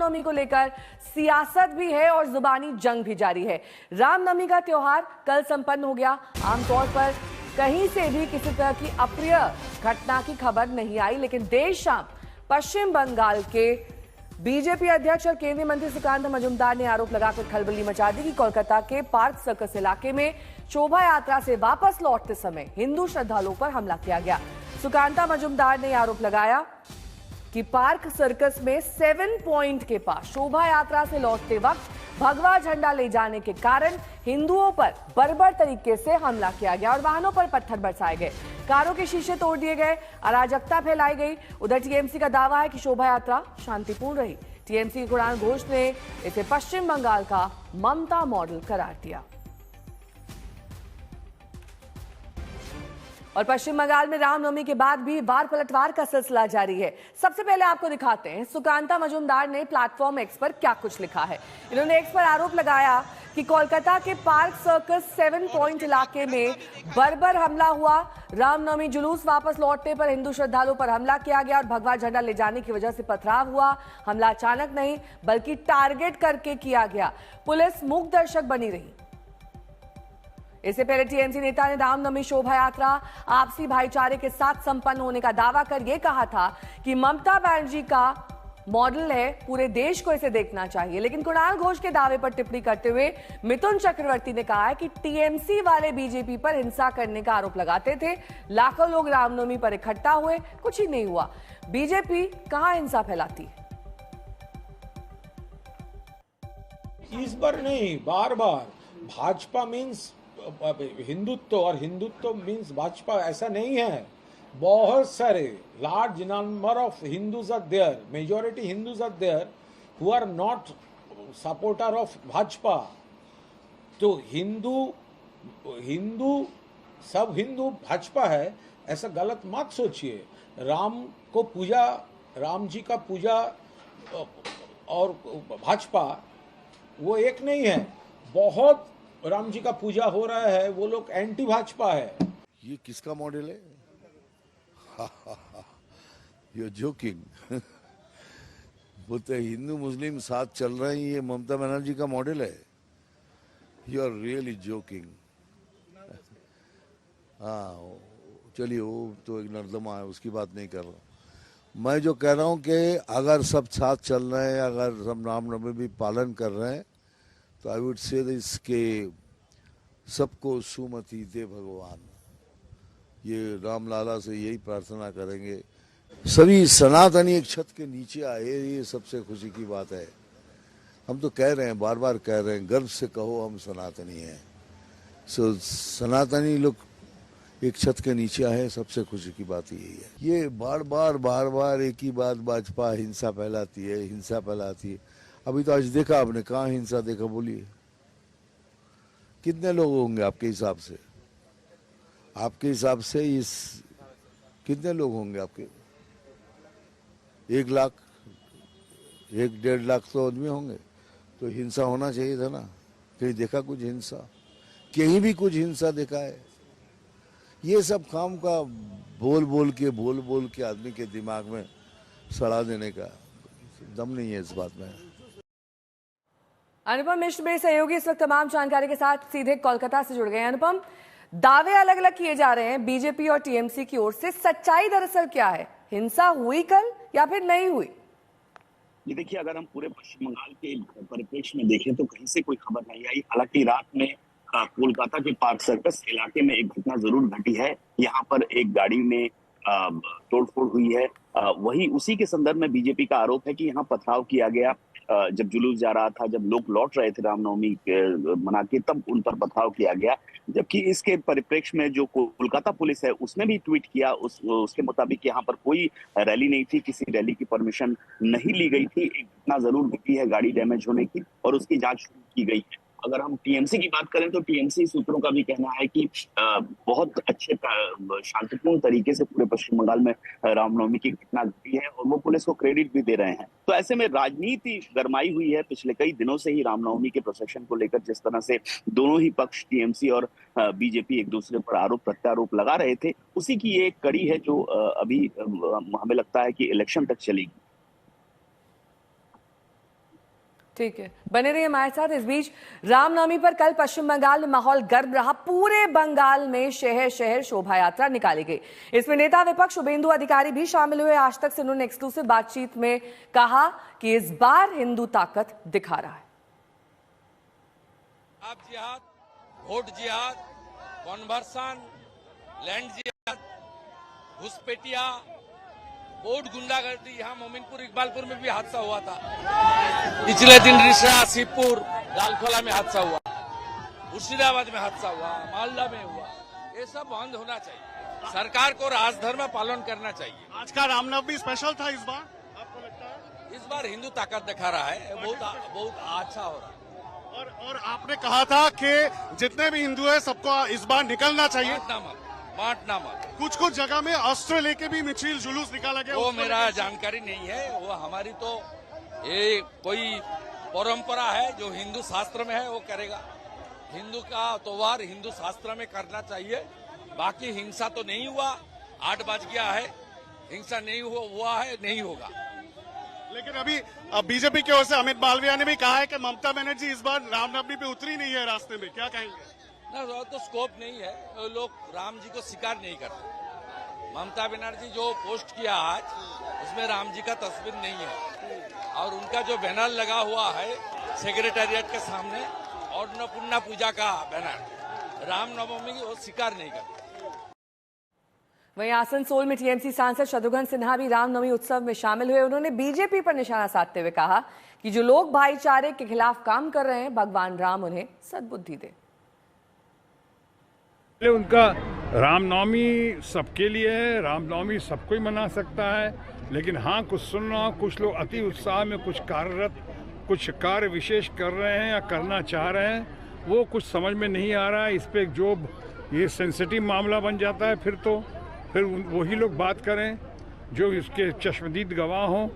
रामनवमी को लेकर सियासत भी है और जुबानी जंग भी जारी है। रामनवमी का त्योहार कल संपन्न हो गया। आमतौर पर कहीं से भी किसी तरह की अप्रिय घटना की खबर नहीं आई, लेकिन देर शाम पश्चिम बंगाल के बीजेपी अध्यक्ष और केंद्रीय मंत्री सुकांता मजूमदार ने आरोप लगाकर खलबली मचा दी कि कोलकाता के पार्क सर्कस इलाके में शोभा यात्रा से वापस लौटते समय हिंदू श्रद्धालुओं पर हमला किया गया। सुकांता मजूमदार ने आरोप लगाया कि पार्क सर्कस में 7 पॉइंट के पास शोभा यात्रा से लौटते वक्त भगवा झंडा ले जाने के कारण हिंदुओं पर बर्बर तरीके से हमला किया गया और वाहनों पर पत्थर बरसाए गए, कारों के शीशे तोड़ दिए गए, अराजकता फैलाई गई। उधर टीएमसी का दावा है कि शोभा यात्रा शांतिपूर्ण रही। टीएमसी के कुणाल घोष ने इसे पश्चिम बंगाल का ममता मॉडल करार दिया। और पश्चिम बंगाल में रामनवमी के बाद भी वार पलटवार का सिलसिला जारी है। सबसे पहले आपको दिखाते हैं सुकांता मजूमदार ने प्लेटफॉर्म एक्स पर क्या कुछ लिखा है। इन्होंने एक्स पर आरोप लगाया कि कोलकाता के पार्क सर्कस 7 पॉइंट इलाके में बर्बर हमला हुआ। रामनवमी जुलूस वापस लौटने पर हिंदू श्रद्धालुओं पर हमला किया गया और भगवा झंडा ले जाने की वजह से पथराव हुआ। हमला अचानक नहीं बल्कि टारगेट करके किया गया। पुलिस मूक दर्शक बनी रही। इससे पहले टीएमसी नेता ने रामनवमी शोभा यात्रा आपसी भाईचारे के साथ संपन्न होने का दावा कर यह कहा था कि ममता बनर्जी का मॉडल है, पूरे देश को इसे देखना चाहिए। लेकिन कुणाल घोष के दावे पर टिप्पणी करते हुए मिथुन चक्रवर्ती ने कहा है कि टीएमसी वाले बीजेपी पर हिंसा करने का आरोप लगाते थे। लाखों लोग रामनवमी पर इकट्ठा हुए, कुछ ही नहीं हुआ। बीजेपी कहां हिंसा फैलाती है? इस बार नहीं, बार बार भाजपा मीन्स हिंदुत्व और हिंदुत्व मीन्स भाजपा, ऐसा नहीं है। बहुत सारे large number of Hindus are there, majority Hindus are there who are not supporter of Bhajpa. तो हिंदू सब हिंदू भाजपा है, ऐसा गलत मत सोचिए। राम जी का पूजा और भाजपा वो एक नहीं है। बहुत राम जी का पूजा हो रहा है, वो लोग एंटी भाजपा है। ये किसका मॉडल है? You joking. बोलते हिंदू मुस्लिम साथ चल रहे हैं, ये ममता बनर्जी का मॉडल है। You are really joking. हाँ चलिए, वो तो एक नर्दमा है, उसकी बात नहीं कर रहा। मैं जो कह रहा हूँ कि अगर सब साथ चल रहे हैं, अगर सब रामनवमी भी पालन कर रहे हैं, तो आई वुड से दिस के सबको सुमति दे भगवान। ये रामलाला से यही प्रार्थना करेंगे, सभी सनातनी एक छत के नीचे आए, ये सबसे खुशी की बात है। हम तो कह रहे हैं, बार बार कह रहे हैं, गर्व से कहो हम सनातनी हैं। सो सनातनी लोग एक छत के नीचे आए, सबसे खुशी की बात यही है। ये बार बार एक ही बात, भाजपा हिंसा फैलाती है, हिंसा फैलाती है। अभी तो आज देखा आपने, कहाँ हिंसा देखा? बोलिए कितने लोग होंगे आपके हिसाब से? आपके हिसाब से इस कितने लोग होंगे आपके? 1 लाख, 1-1.5 लाख तो आदमी होंगे। तो हिंसा होना चाहिए था ना। कहीं देखा कुछ हिंसा? कहीं भी कुछ हिंसा देखा है? ये सब काम का बोल बोल के आदमी के दिमाग में सड़ा देने का दम नहीं है इस बात में। अनुपम मिश्र मेरे सहयोगी इस वक्त तमाम जानकारी के साथ सीधे कोलकाता से जुड़ गए हैं। अनुपम, दावे अलग अलग किए जा रहे हैं बीजेपी और टीएमसी की ओर से, सच्चाई दरअसल क्या है? हिंसा हुई कल या फिर नहीं हुई? ये देखिए, अगर हम पूरे पश्चिम बंगाल के परिप्रेक्ष्य में देखें तो कहीं से कोई खबर नहीं आई। हालांकि रात में कोलकाता के पार्क सर्कस इलाके में एक घटना जरूर घटी है। यहाँ पर एक गाड़ी में तोड़फोड़ हुई है। वही उसी के संदर्भ में बीजेपी का आरोप है कि यहाँ पथराव किया गया। जब जुलूस जा रहा था, जब लोग लौट रहे थे रामनवमी मना के, तब उन पर पथराव किया गया। जबकि इसके परिप्रेक्ष्य में जो कोलकाता पुलिस है उसने भी ट्वीट किया, उसके मुताबिक यहाँ पर कोई रैली नहीं थी, किसी रैली की परमिशन नहीं ली गई थी। एक घटना जरूर घटी है गाड़ी डैमेज होने की, और उसकी जांच शुरू की गई है। अगर हम टीएमसी की बात करें तो टीएमसी सूत्रों का भी कहना है कि बहुत अच्छे शांतिपूर्ण तरीके से पूरे पश्चिम बंगाल में रामनवमी की घटना घटी है, और वो पुलिस को क्रेडिट भी दे रहे हैं। तो ऐसे में राजनीति गरमाई हुई है पिछले कई दिनों से ही रामनवमी के प्रोसेशन को लेकर। जिस तरह से दोनों ही पक्ष टीएमसी और बीजेपी एक दूसरे पर आरोप प्रत्यारोप लगा रहे थे, उसी की एक कड़ी है जो अभी हमें लगता है कि इलेक्शन तक चलेगी। ठीक है, बने रहिए हमारे साथ। इस बीच रामनवमी पर कल पश्चिम बंगाल में माहौल गर्म रहा। पूरे बंगाल में शहर शहर शोभा यात्रा निकाली गई। इसमें नेता विपक्ष शुभेंदु अधिकारी भी शामिल हुए। आज तक से उन्होंने एक्सक्लूसिव बातचीत में कहा कि इस बार हिंदू ताकत दिखा रहा है। आप जिहाद, वोट जिहाद, कन्वर्सन, लैंड जिहाद, घुसपैठिया, वोट गुंडागर्दी, यहाँ मोमिनपुर इकबालपुर में भी हादसा हुआ था। पिछले दिन रिसरा, शिवपुर, लालखोला में हादसा हुआ, मुर्शिदाबाद में हादसा हुआ, मालदा में हुआ। ये सब बंद होना चाहिए। सरकार को राजधर्म पालन करना चाहिए। आज का रामनवमी स्पेशल था इस बार, आपको लगता है? इस बार हिंदू ताकत दिखा रहा है, बहुत अच्छा हो रहा है। और आपने कहा था कि जितने भी हिंदू हैं सबको इस बार निकलना चाहिए। बांटना मत। कुछ जगह में अस्त्र लेके भी मिছিল जुलूस निकाला गया। वो मेरा जानकारी नहीं है। वो हमारी तो ये कोई परंपरा है जो हिंदू शास्त्र में है, वो करेगा। हिंदू का त्योहार हिंदू शास्त्र में करना चाहिए। बाकी हिंसा तो नहीं हुआ, 8 बज गया है, हिंसा नहीं हुआ है, नहीं होगा। लेकिन अभी बीजेपी की ओर से अमित मालविया ने भी कहा है कि ममता बनर्जी इस बार रामनवमी पे उतरी नहीं है रास्ते में, क्या कहेंगे? ना, तो स्कोप नहीं है। लोग राम जी को स्वीकार नहीं करते। ममता बनर्जी जो पोस्ट किया आज, उसमें राम जी का तस्वीर नहीं है। और उनका जो बैनर लगा हुआ है सेक्रेटेरिएट के सामने, और अन्नपूर्णा पूजा का बैनर, रामनवमी वो स्वीकार नहीं करते। वहीं आसनसोल में टीएमसी सांसद शत्रुघ्न सिन्हा भी रामनवमी उत्सव में शामिल हुए। उन्होंने बीजेपी पर निशाना साधते हुए कहा कि जो लोग भाईचारे के खिलाफ काम कर रहे हैं, भगवान राम उन्हें सद्बुद्धि दे। उनका रामनवमी सबके लिए है, रामनवमी सब कोई मना सकता है। लेकिन हाँ, कुछ सुनना, कुछ लोग अति उत्साह में कुछ कार्यरत, कुछ कार्य विशेष कर रहे हैं या करना चाह रहे हैं, वो कुछ समझ में नहीं आ रहा है। इस पे जो ये सेंसिटिव मामला बन जाता है, फिर वही लोग बात करें जो इसके चश्मदीद गवाह हों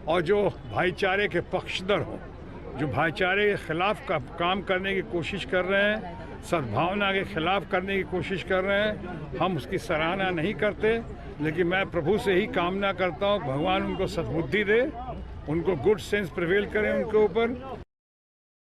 और जो भाईचारे के पक्षधर हों, जो भाईचारे के खिलाफ काम करने की कोशिश कर रहे हैं, सद्भावना के खिलाफ करने की कोशिश कर रहे हैं। हम उसकी सराहना नहीं करते, लेकिन मैं प्रभु से ही कामना करता हूँ भगवान उनको सद्बुद्धि दे, उनको गुड सेंस प्रिवेल करें उनके ऊपर,